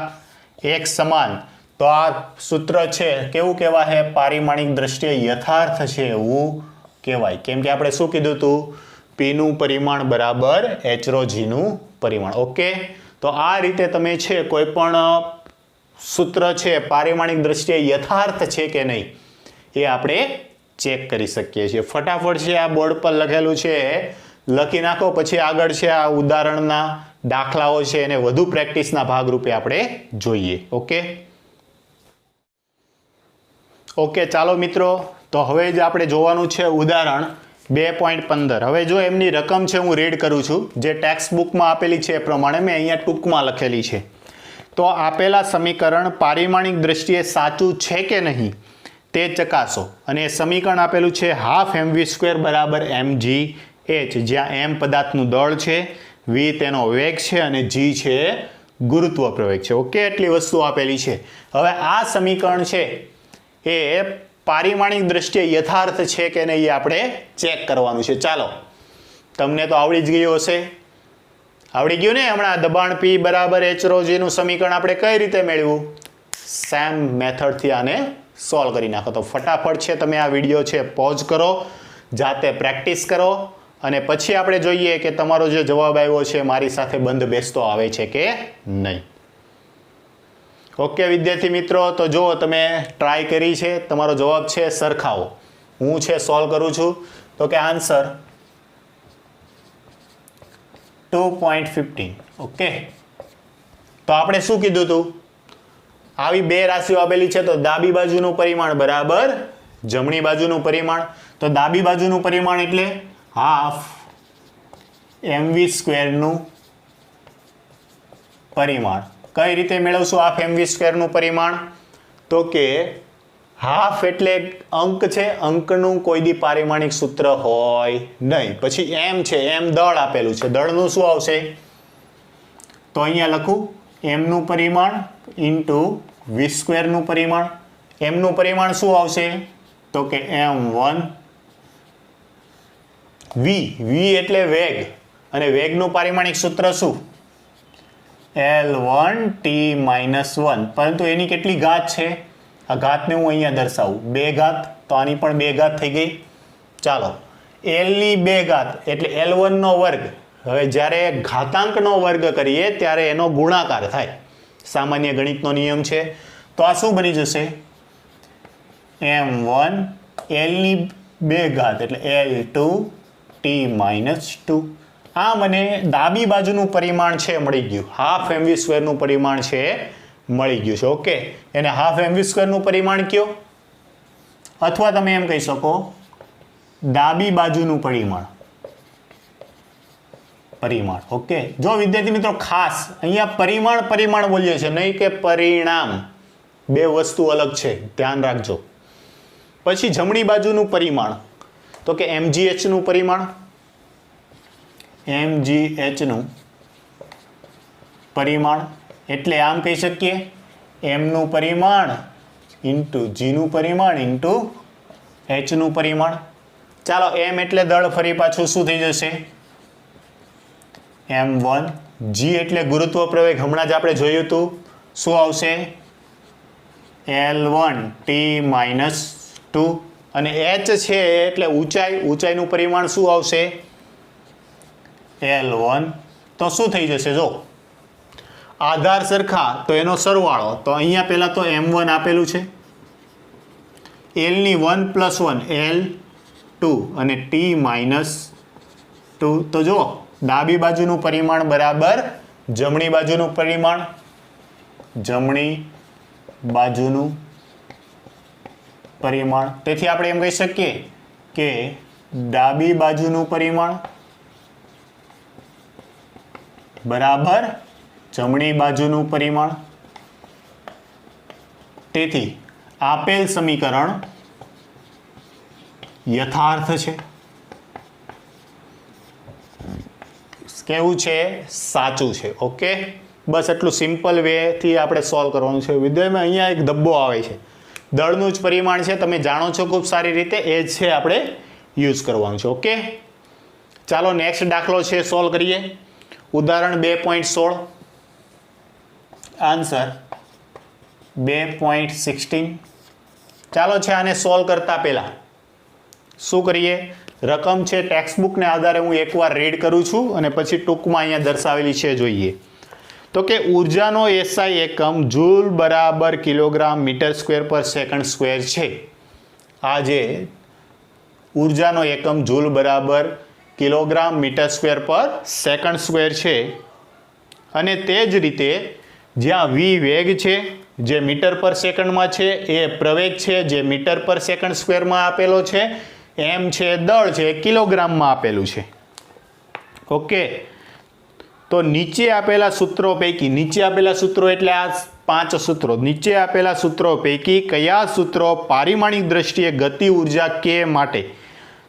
એક સમાન. તો આ સૂત્ર છે કેવું કહેવાય? પારિમાણિક દ્રષ્ટિએ યથાર્થ છે એવું કહેવાય. કેમ કે આપણે શું કીધું હતું? p નું પરિમાણ બરાબર h ρg નું પરિમાણ. ઓકે, તો આ રીતે તમે છે કોઈ પણ સૂત્ર છે પારિમાણિક દ્રષ્ટિએ યથાર્થ છે કે નહીં એ આપણે ચેક કરી શકીએ છીએ. ફટાફટ છે આ બોર્ડ પર લખેલું છે લખી નાખો, પછી આગળ છે આ ઉદાહરણના દાખલાઓ છે એને વધુ પ્રેક્ટિસના ભાગરૂપે આપણે જોઈએ. ઓકે ચાલો મિત્રો, તો હવે જ આપણે જોવાનું છે ઉદાહરણ 2.15. હવે જો એમની રકમ છે હું રીડ કરું છું, જે ટેક્સ્ટ બુકમાં આપેલી છે એ પ્રમાણે મેં અહીંયા ટૂંકમાં લખેલી છે. તો આપેલા સમીકરણ પારિમાણિક દ્રષ્ટિએ સાચું છે કે નહીં તે ચકાસો. અને સમીકરણ આપેલું છે હાફ mv² બરાબર mgh, જ્યાં m પદાર્થનું દળ છે, v તેનો વેગ છે અને g છે ગુરુત્વ પ્રવેગ છે. ઓકે, એટલી વસ્તુ આપેલી છે. હવે આ સમીકરણ છે એ પારિમાણિક દ્રષ્ટિએ યથાર્થ છે કે નહીં એ આપણે ચેક કરવાનું છે. ચાલો, તમને તો આવડી જ ગયું હશે. આવડી ગયું ને? હમણાં દબાણ P બરાબર H rho G નું સમીકરણ આપણે કઈ રીતે મેળવ્યું? સેમ મેથડથી આને સોલ્વ કરી નાખો. તો ફટાફટ છે તમે આ વિડીયો છે પોઝ કરો, જાતે પ્રેક્ટિસ કરો, અને પછી આપણે જોઈએ કે તમારો જે જવાબ આવ્યો છે મારી સાથે બંધ બેસતો આવે છે કે નહીં. ઓકે વિદ્યાર્થી મિત્રો, તો જો તમે ટ્રાય કરી છે, તમારો જવાબ છે સરખાવો. હું છે સોલ્વ કરું છું. તો કે આન્સર 2.15. ઓકે, તો આપણે શું કીધું હતું? આવી બે રાશિઓ આપેલી છે, તો ડાબી બાજુનું પરિમાણ બરાબર જમણી બાજુનું પરિમાણ. તો ડાબી બાજુનું પરિમાણ એટલે હાફ mv² નું પરિમાણ. કઈ રીતે મેળવશું હાફ mv² નું પરિમાણ? તો કે હાફ એટલે અંક છે, અંકનું કોઈ દી પારિમાણિક સૂત્ર હોય નહીં. પછી m છે, m દળ આપેલું છે, દળનું શું આવશે? તો અહીંયા લખું m નું પરિમાણ ઇન્ટુ v² નું પરિમાણ. m નું પરિમાણ શું આવશે? તો કે m1 v એટલે વેગ, અને વેગનું પારિમાણિક સૂત્ર શું? L1t-1. પરંતુ એની કેટલી ઘાત છે? આ ઘાતને હું અહીંયા દર્શાવું, 2 ઘાત. તો આની પણ 2 ઘાત થઈ ગઈ. ચાલો, L ની 2 ઘાત એટલે L1 નો વર્ગ. હવે જ્યારે ઘાતાંકનો વર્ગ કરીએ ત્યારે એનો ગુણાકાર થાય, સામાન્ય ગણિતનો નિયમ છે. તો આ શું બની જશે? m1 L ની 2 ઘાત એટલે L2t-2. આ મને ડાબી બાજુનું પરિમાણ છે મળી ગયું, હાફ mv² નું પરિમાણ છે મળી ગયું છે. ઓકે, એને હાફ mv² નું પરિમાણ કયો, અથવા તમે એમ કહી શકો ડાબી બાજુનું પરિમાણ. ઓકે, જો વિદ્યાર્થી મિત્રો ખાસ અહીંયા પરિમાણ બોલીએ છે, નહીં કે પરિણામ. બે વસ્તુ અલગ છે, ધ્યાન રાખજો. પછી જમણી બાજુનું પરિમાણ, તો કે mgh નું પરિમાણ. mgh નું પરિમાણ એટલે આમ કહી શકીએ m નું પરિમાણ ઇન્ટુ g નું પરિમાણ ઇન્ટુ h નું પરિમાણ. ચાલો, m એટલે દળ, ફરી પાછું શું થઈ જશે? m1. g એટલે ગુરુત્વ પ્રવેગ, હમણાં જ આપણે જોયું હતું, શું આવશે? L1t-2. અને h છે એટલે ઊંચાઈનું પરિમાણ શું આવશે? L1. તો શું થઈ જશે? જો આધાર સરખા તો એનો સરવાળો. તો અહીંયા પહેલાં તો m1 આપેલું છે, L ની 1 + 1 L2 અને t-2. તો જો ડાબી બાજુનું પરિમાણ બરાબર જમણી બાજુનું પરિમાણ. તેથી આપણે એમ કહી શકીએ કે ડાબી બાજુનું પરિમાણ બરાબર જમણી બાજુનું પરિમાણ. તેથી આપેલ સમીકરણ યથાર્થ છે. કેવું છે? સાચું છે. ઓકે, બસ એટલું સિમ્પલ વેથી આપણે સોલ્વ કરવાનું છે. વિદ્યાર્થીમાં અહીંયા એક ધબ્બો આવે છે, દળનું જ પરિમાણ છે, તમે જાણો છો ખૂબ સારી રીતે, એ જ છે આપણે યુઝ કરવાનું છે. ઓકે, ચાલો નેક્સ્ટ દાખલો છે સોલ્વ કરીએ. ઉદાહરણ 2.16. આન્સર 2.16. ચાલો છે આને સોલ્વ કરતા પહેલા શું કરીએ? રકમ છે ટેક્સ્ટબુકને આધારે હું એકવાર રીડ કરું છું અને પછી ટૂંકમાં અહીંયા દર્શાવેલી છે જોઈએ. તો કે ઉર્જાનો SI એકમ જૂલ બરાબર કિલોગ્રામ મીટર²/સેકન્ડ² છે. આ જે ઉર્જાનો એકમ જૂલ બરાબર કિલોગ્રામ મીટર સ્ક્વેર પર સેકન્ડ સ્ક્વેર છે. અને તે જ રીતે જ્યાં વી વેગ છે જે મીટર પર સેકન્ડમાં છે, એ પ્રવેગ છે જે મીટર પર સેકન્ડ સ્ક્વેરમાં આપેલો છે, એમ છે દળ છે એ કિલોગ્રામમાં આપેલું છે. ઓકે, તો નીચે આપેલા સૂત્રો પૈકી, નીચે આપેલા સૂત્રો એટલે આ 5 સૂત્રો, નીચે આપેલા સૂત્રો પૈકી કયા સૂત્રો પારિમાણિક દ્રષ્ટિએ ગતિ ઉર્જા કે માટે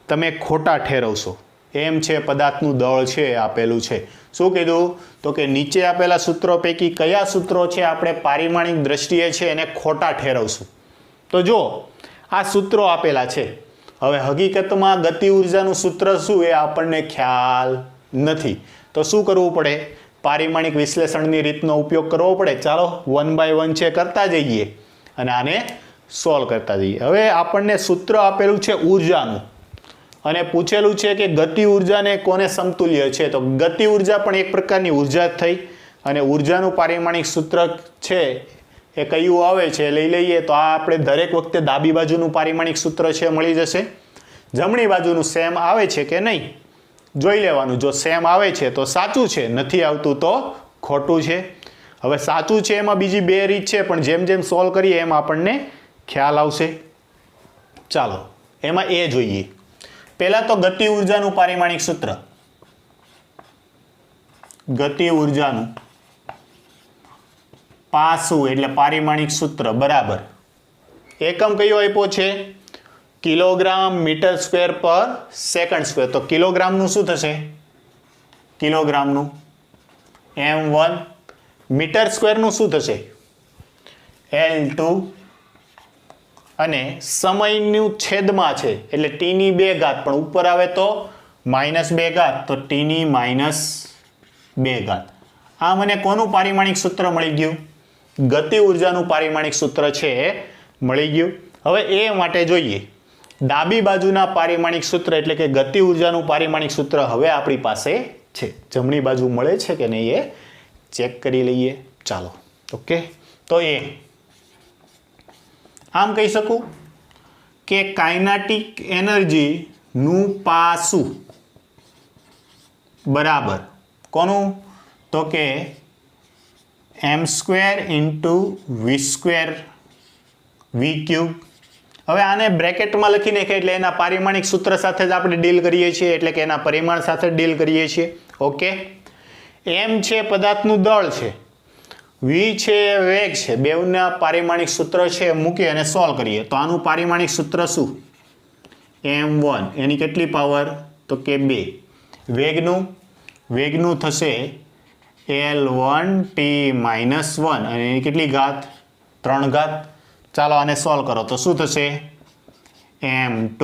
તમે ખોટા ઠેરવશો? એમ છે પદાર્થનું દળ છે આપેલું છે. શું કીધું? તો કે નીચે આપેલા સૂત્રો પૈકી કયા સૂત્રો છે આપણે પારિમાણિક દ્રષ્ટિએ છે એને ખોટા ઠેરવશું? તો જો આ સૂત્રો આપેલા છે. હવે હકીકતમાં ગતિ ઉર્જાનું સૂત્ર શું એ આપણને ખ્યાલ નથી. તો શું કરવું પડે? પારિમાણિક વિશ્લેષણની રીતનો ઉપયોગ કરવો પડે. ચાલો 1 by 1 છે કરતા જઈએ અને આને સોલ્વ કરતા જઈએ. હવે આપણને સૂત્ર આપેલું છે ઉર્જાનું અને પૂછેલું છે કે ગતિ ઉર્જાને કોને સમતુલ્ય છે? તો ગતિ ઉર્જા પણ એક પ્રકારની ઉર્જા જ થઈ અને ઉર્જાનું પારિમાણિક સૂત્ર છે એ કયું આવે છે લઈ લઈએ. તો આ આપણે દરેક વખતે ડાબી બાજુનું પારિમાણિક સૂત્ર છે મળી જશે. જમણી બાજુનું સેમ આવે છે કે નહીં જોઈ લેવાનું. જો સેમ આવે છે તો સાચું છે, નથી આવતું તો ખોટું છે. હવે સાચું છે એમાં બીજી 2 રીત છે, પણ જેમ જેમ સોલ્વ કરીએ એમ આપણને ખ્યાલ આવશે. ચાલો એમાં એ જોઈએ. પહેલા તો ગતિ ઉર્જાનું પારિમાણિક સૂત્ર. ગતિ ઉર્જાનું પાસું એટલે પારિમાણિક સૂત્ર બરાબર. એકમ કયો આપ્યો છે? કિલોગ્રામ મીટર સ્ક્વેર પર સેકન્ડ સ્ક્વેર. તો કિલોગ્રામનું શું થશે? કિલોગ્રામનું m1. મીટર સ્ક્વેરનું શું થશે? L2. અને સમયનું છેદમાં છે એટલે t² પણ ઉપર આવે તો -2, તો t-2. આ મને કોનું પારિમાણિક સૂત્ર મળી ગયું? ગતિ ઉર્જાનું પારિમાણિક સૂત્ર છે મળી ગયું. હવે એ માટે જોઈએ ડાબી બાજુના પારિમાણિક સૂત્ર એટલે કે ગતિ ઉર્જાનું પારિમાણિક સૂત્ર હવે આપણી પાસે છે. જમણી બાજુ મળે છે કે નહીં એ ચેક કરી લઈએ. ચાલો ઓકે, તો એ આમ કહી શકું કે કાઇનેટિક એનર્જીનું પાસું બરાબર કોનું? તો કે m² × v²v³. હવે આને બ્રેકેટમાં લખી નાખીએ એટલે એના પારિમાણિક સૂત્ર સાથે જ આપણે ડીલ કરીએ છીએ, એટલે કે એના પરિમાણ સાથે ડીલ કરીએ છીએ. ઓકે, m છે પદાર્થનું દળ છે, v છે વેગ છે, બેવના પારિમાણિક સૂત્ર છે મૂકી અને સોલ્વ કરીએ. તો આનું પારિમાણિક સૂત્ર શું? m1 એની કેટલી પાવર? તો કે 2. વેગનું થશે L1t-1 અને એની કેટલી ઘાત? 3 ઘાત. ચાલો આને સોલ્વ કરો તો શું થશે? m2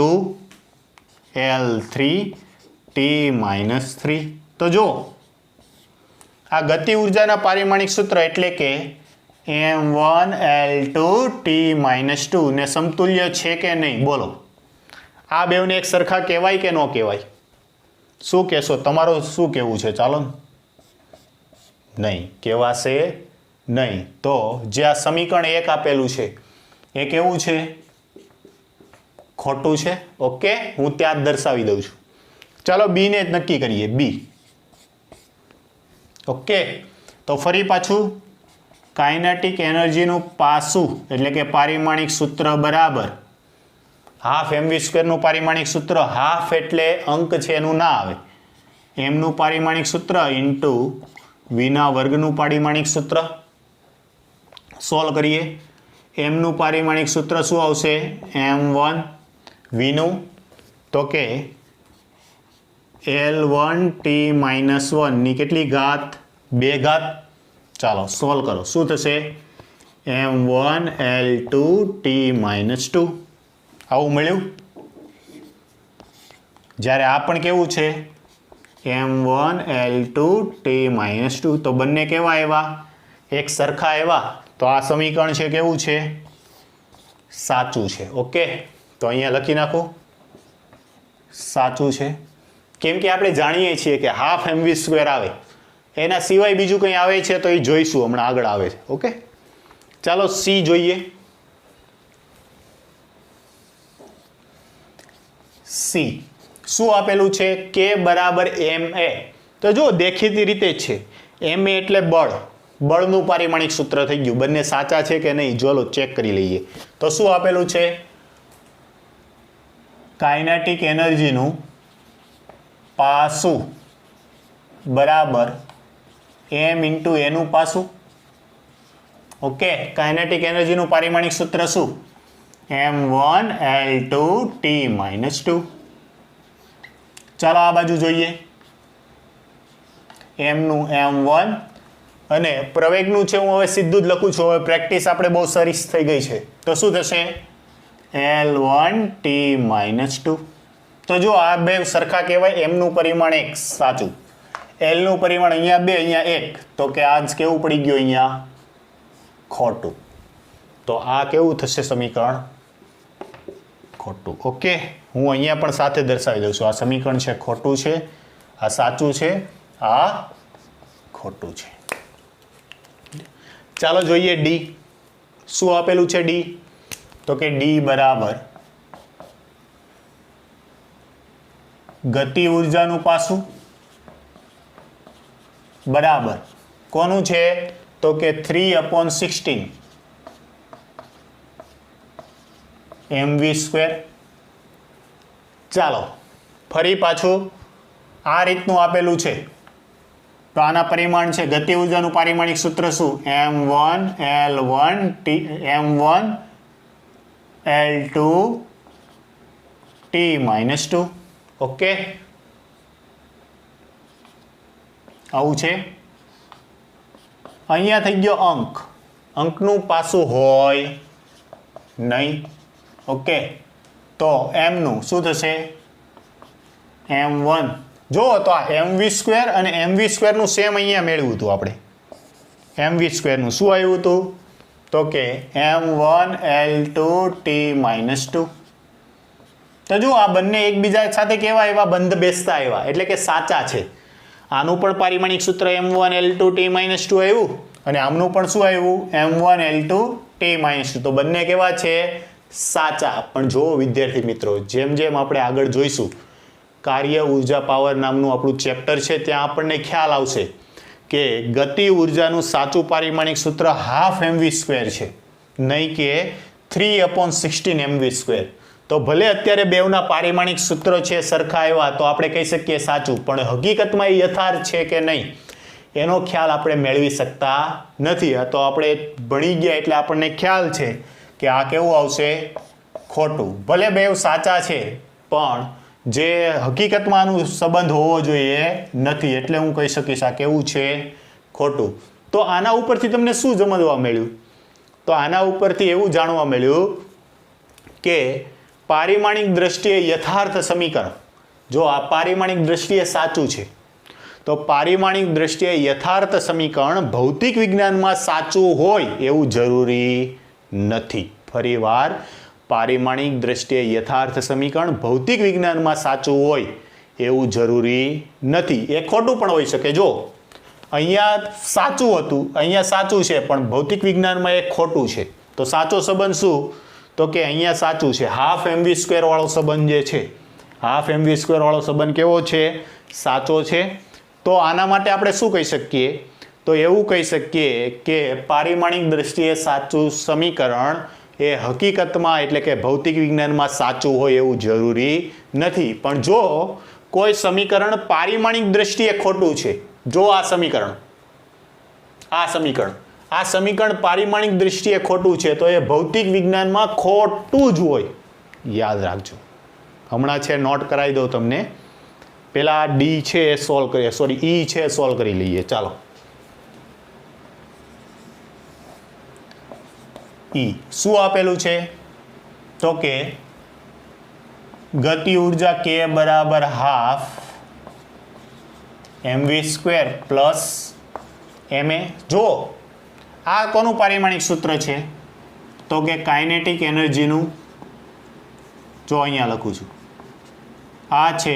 L3t-3. તો જો આ ગતિ ઉર્જાના પારિમાણિક સૂત્ર એટલે કે m1 L2t-2 ને સમતુલ્ય છે કે નહીં? બોલો, આ બેવને એક સરખા કહેવાય કે ન કહેવાય? શું કહેશો? તમારું શું કહેવું છે? ચાલો. નહીં કહેવાશે નહીં. તો જે આ સમીકરણ 1 આપેલું છે એ કેવું છે? ખોટું છે. ઓકે, હું ત્યાં જ દર્શાવી દઉં છું. ચાલો બી ને જ નક્કી કરીએ. બી. ઓકે, તો ફરી પાછું કાઇનેટિક એનર્જીનું પાસું એટલે કે પારિમાણિક સૂત્ર બરાબર હાફ mv² નું પારિમાણિક સૂત્ર. હાફ એટલે અંક છે એનું ના આવે. એમનું પારિમાણિક સૂત્ર ઇન્ટુ વીના વર્ગનું પારિમાણિક સૂત્ર. સોલ્વ કરીએ. એમનું પારિમાણિક સૂત્ર શું આવશે? m1 વીનું તો કે L1t-1 ની કેટલી ઘાત? 2 ઘાત. ચાલો સોલ્વ કરો. શું થશે? m1 L2t-2. આવું મળ્યું. જ્યારે આ પણ કેવું છે? m1 L2t-2. તો બંને કેવા આવ્યા? એક સરખા આવ્યા. તો આ સમીકરણ છે કેવું છે? સાચું છે. ઓકે, તો અહીંયા લખી નાખો સાચું છે. કેમ કે આપણે જાણીએ છીએ કે હાફ mv² આવે, એના સિવાય બીજું કંઈ આવે છે તો એ જોઈશું હમણાં આગળ આવે છે. ઓકે, ચાલો સી જોઈએ. સી શું આપેલું છે કે બરાબર ma. તો જો દેખીતી રીતે જ છે ma એટલે બળ, બળનું પારિમાણિક સૂત્ર થઈ ગયું. બંને સાચા છે કે નહીં ચાલો ચેક કરી લઈએ. તો શું આપેલું છે કાઇનેટિક એનર્જીનું પાસું બરાબર m ઇન્ટુ એનું પાસું. ઓકે, કાઇનેટિક એનર્જીનું પારિમાણિક સૂત્ર શું m1l2 t-2. ચાલો આ બાજુ જોઈએ. m નું m1 અને પ્રવેગનું છે હું હવે સીધું જ લખું છું. હવે પ્રેક્ટિસ આપણે બહુ સરસ થઈ ગઈ છે. તો શું થશે l1 t-2. તો જો આ બે સરખા કહેવાય. m નું પરિમાણ 1 સાચું, l નું પરિમાણ અહીંયા 2 અહીંયા 1, તો કે આ જ કેવું પડી ગયું અહીંયા ખોટું. તો આ કેવું થશે સમીકરણ ખોટું. ઓકે, હું અહીંયા પણ સાથે દર્શાવી દઉં છું. આ સમીકરણ છે ખોટું છે, આ સાચું છે, આ ખોટું છે. ચાલો જોઈએ ડી. શું આપેલું છે ડી? તો કે ડી બરાબર ગતિ ઉર્જાનું પાસું બરાબર કોનું છે? તો કે 3/16 mv². ચાલો ફરી પાછું આ રીતનું આપેલું છે. તો આના પરિમાણ છે ગતિ ઉર્જાનું પારિમાણિક સૂત્ર શું m1l1 m1l2 t-2. ઓકે, આવું છે. અહીંયા થઈ ગયો અંક, અંકનું પાસું હોય નહીં. ઓકે, તો એમનું શું થશે m1. જો તો આ mv² અને mv² નું સેમ અહીંયા મેળવ્યું હતું આપણે. mv² નું શું આવ્યું હતું? તો કે m1l2 t-2. તો જો આ બંને એકબીજા સાથે કેવા આવ્યા? બંધ બેસતા આવ્યા, એટલે કે સાચા છે. આનું પણ પારિમાણિક સૂત્ર m1l2 t-2 આવ્યું અને આમનું પણ શું આવ્યું m1l2 t-2. તો બંને કેવા છે? સાચા. પણ જો વિદ્યાર્થી મિત્રો, જેમ જેમ આપણે આગળ જોઈશું, કાર્ય ઉર્જા પાવર નામનું આપણું ચેપ્ટર છે, ત્યાં આપણને ખ્યાલ આવશે કે ગતિ ઉર્જાનું સાચું પારિમાણિક સૂત્ર હાફ mv² છે, નહીં કે 3/16 mv². તો ભલે અત્યારે બેવના પારિમાણિક સૂત્રો છે સરખા આવ્યા તો આપણે કહી શકીએ સાચું, પણ હકીકતમાં એ યથાર્થ છે કે નહીં એનો ખ્યાલ આપણે મેળવી શકતા નથી. આ તો આપણે ભણી ગયા એટલે આપણને ખ્યાલ છે કે આ કેવું આવશે ખોટું. ભલે બેવ સાચા છે પણ જે હકીકતમાં આનું સંબંધ હોવો જોઈએ નથી, એટલે હું કહી શકીશ આ કેવું છે ખોટું. તો આના ઉપરથી તમને શું સમજવા મળ્યું? તો આના ઉપરથી એવું જાણવા મળ્યું કે પારિમાણિક દ્રષ્ટિએ યથાર્થ સમીકરણ, જો આ પારિમાણિક દ્રષ્ટિએ સાચું છે તો પારિમાણિક દ્રષ્ટિએ યથાર્થ સમીકરણ ભૌતિક વિજ્ઞાનમાં સાચું હોય એવું જરૂરી નથી. ફરીવાર, પારિમાણિક દ્રષ્ટિએ યથાર્થ સમીકરણ ભૌતિક વિજ્ઞાનમાં સાચું હોય એવું જરૂરી નથી. એ ખોટું પણ હોઈ શકે. જો અહીંયા સાચું હતું, અહીંયા સાચું છે, પણ ભૌતિક વિજ્ઞાનમાં એ ખોટું છે. તો સાચો સંબંધ શું? તો કે અહીંયા સાચું છે. હાફ mv² વાળો સંબંધ જે છે, હાફ mv² વાળો સંબંધ કેવો છે? સાચો છે. તો આના માટે આપણે શું કહી શકીએ? તો એવું કહી શકીએ કે પારિમાણિક દ્રષ્ટિએ સાચું સમીકરણ એ હકીકતમાં એટલે કે ભૌતિક વિજ્ઞાનમાં સાચું હોય એવું જરૂરી નથી. પણ જો કોઈ સમીકરણ પારિમાણિક દ્રષ્ટિએ ખોટું છે, જો આ સમીકરણ પારિમાણિક દ્રષ્ટિએ ખોટું છે, તો એ ભૌતિક વિજ્ઞાનમાં ખોટું જ હોય. યાદ રાખજો. હમણાં છે નોટ કરાવી દઉં તમને. પેલા ડી છે એ સોલ્વ કરીએ, સોરી ઈ છે એ સોલ્વ કરી લઈએ. ચાલો, ઈ શું આપેલું છે? તો કે ગતિ ઉર્જા k બરાબર હાફ mv² પ્લસ ma. જો આ કોનું પારિમાણિક સૂત્ર છે? તો કે કાઇનેટિક એનર્જીનું. જો અહીંયા લખું છું, આ છે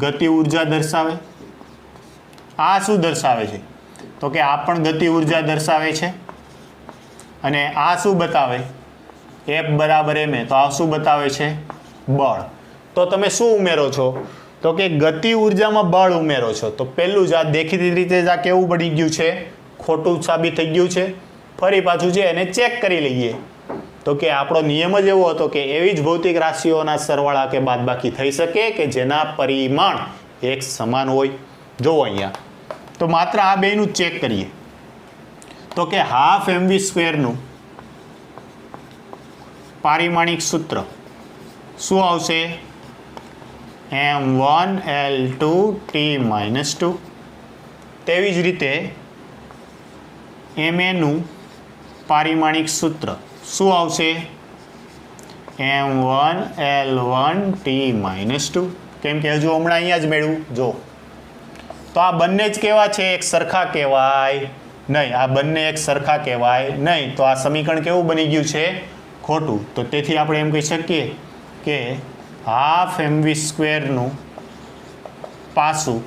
ગતિ ઉર્જા દર્શાવે. આ શું દર્શાવે છે? તો કે આ પણ ગતિ ઉર્જા દર્શાવે છે. અને આ શું બતાવે? F બરાબર ma. તો આ શું બતાવે છે? બળ. તો તમે શું ઉમેરો છો? તો કે ગતિ ઉર્જામાં બળ ઉમેરો છો. તો પહેલું જ આ દેખીતી રીતે જ આ કેવું બની ગયું છે? ખોટું સાબિત થઈ ગયું છે. ફરી પાછું છે એને ચેક કરી લઈએ. તો કે આપણો નિયમ જ એવો હતો કે એવી જ ભૌતિક રાશિઓના સરવાળા કે બાદબાકી થઈ શકે કે જેના પરિમાણ એક સમાન હોય. જુઓ અહીંયા તો માત્ર આ બેયનું ચેક કરીએ. તો કે હાફ mv સ્ક્વેરનું પારિમાણિક સૂત્ર શું આવશે? m1l2t-2. તેવી જ રીતે ma નું પારિમાણિક સૂત્ર શું આવશે? m1l1t-2. કેમ કે હજુ હમણાં અહીંયા જ મેળવું. જો તો આ બંને જ કેવા છે? એક સરખા કહેવાય નહીં. આ બંને એક સરખા કહેવાય નહીં. તો આ સમીકરણ કેવું બની ગયું છે? ખોટું. તો તેથી આપણે એમ કહી શકીએ કે હાફ mv સ્ક્વેરનું પાસું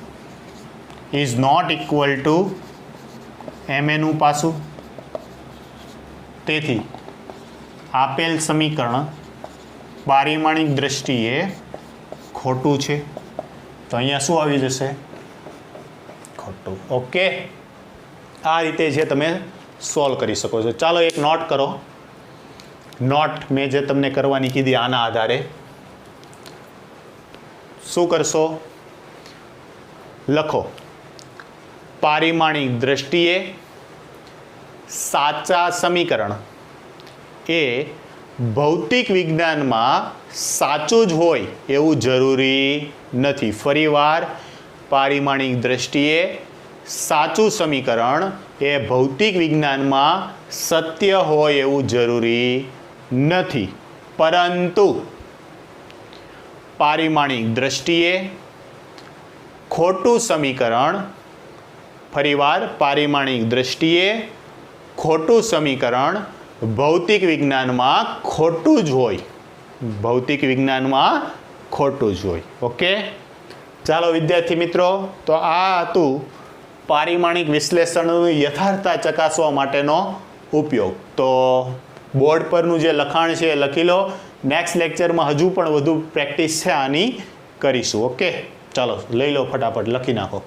is not equal to ma નું પાસું. તેથી આપેલ સમીકરણ પારિમાણિક દ્રષ્ટિએ ખોટું છે. તો અહીંયા શું આવી જશે? ખોટું. ઓકે, આ રીતે જે તમે સોલ્વ કરી શકો છો. ચાલો એક નોટ કરો. નોટ મેં જે તમને કરવાની કીધી આના આધારે શું કરશો? લખો પારિમાણિક દ્રષ્ટિએ સાચા સમીકરણ એ ભૌતિક વિજ્ઞાનમાં સાચું જ હોય એવું જરૂરી નથી. ફરીવાર, પારિમાણિક દ્રષ્ટિએ સાચું સમીકરણ એ ભૌતિક વિજ્ઞાનમાં સત્ય હોય એવું જરૂરી નથી. પરંતુ પારિમાણિક દ્રષ્ટિએ ખોટું સમીકરણ, ફરીવાર પારિમાણિક દ્રષ્ટિએ ખોટું સમીકરણ ભૌતિક વિજ્ઞાનમાં ખોટું જ હોય. ભૌતિક વિજ્ઞાનમાં ખોટું જ હોય. ઓકે, ચાલો વિદ્યાર્થી મિત્રો, તો આ હતું પારિમાણિક વિશ્લેષણનું યથાર્થતા ચકાસવા માટેનો ઉપયોગ. તો બોર્ડ પરનું જે લખાણ છે એ લખી લો. નેક્સ્ટ લેક્ચરમાં હજુ પણ વધુ પ્રેક્ટિસ છે આની કરીશું. ઓકે, ચાલો લઈ લો, ફટાફટ લખી નાખો.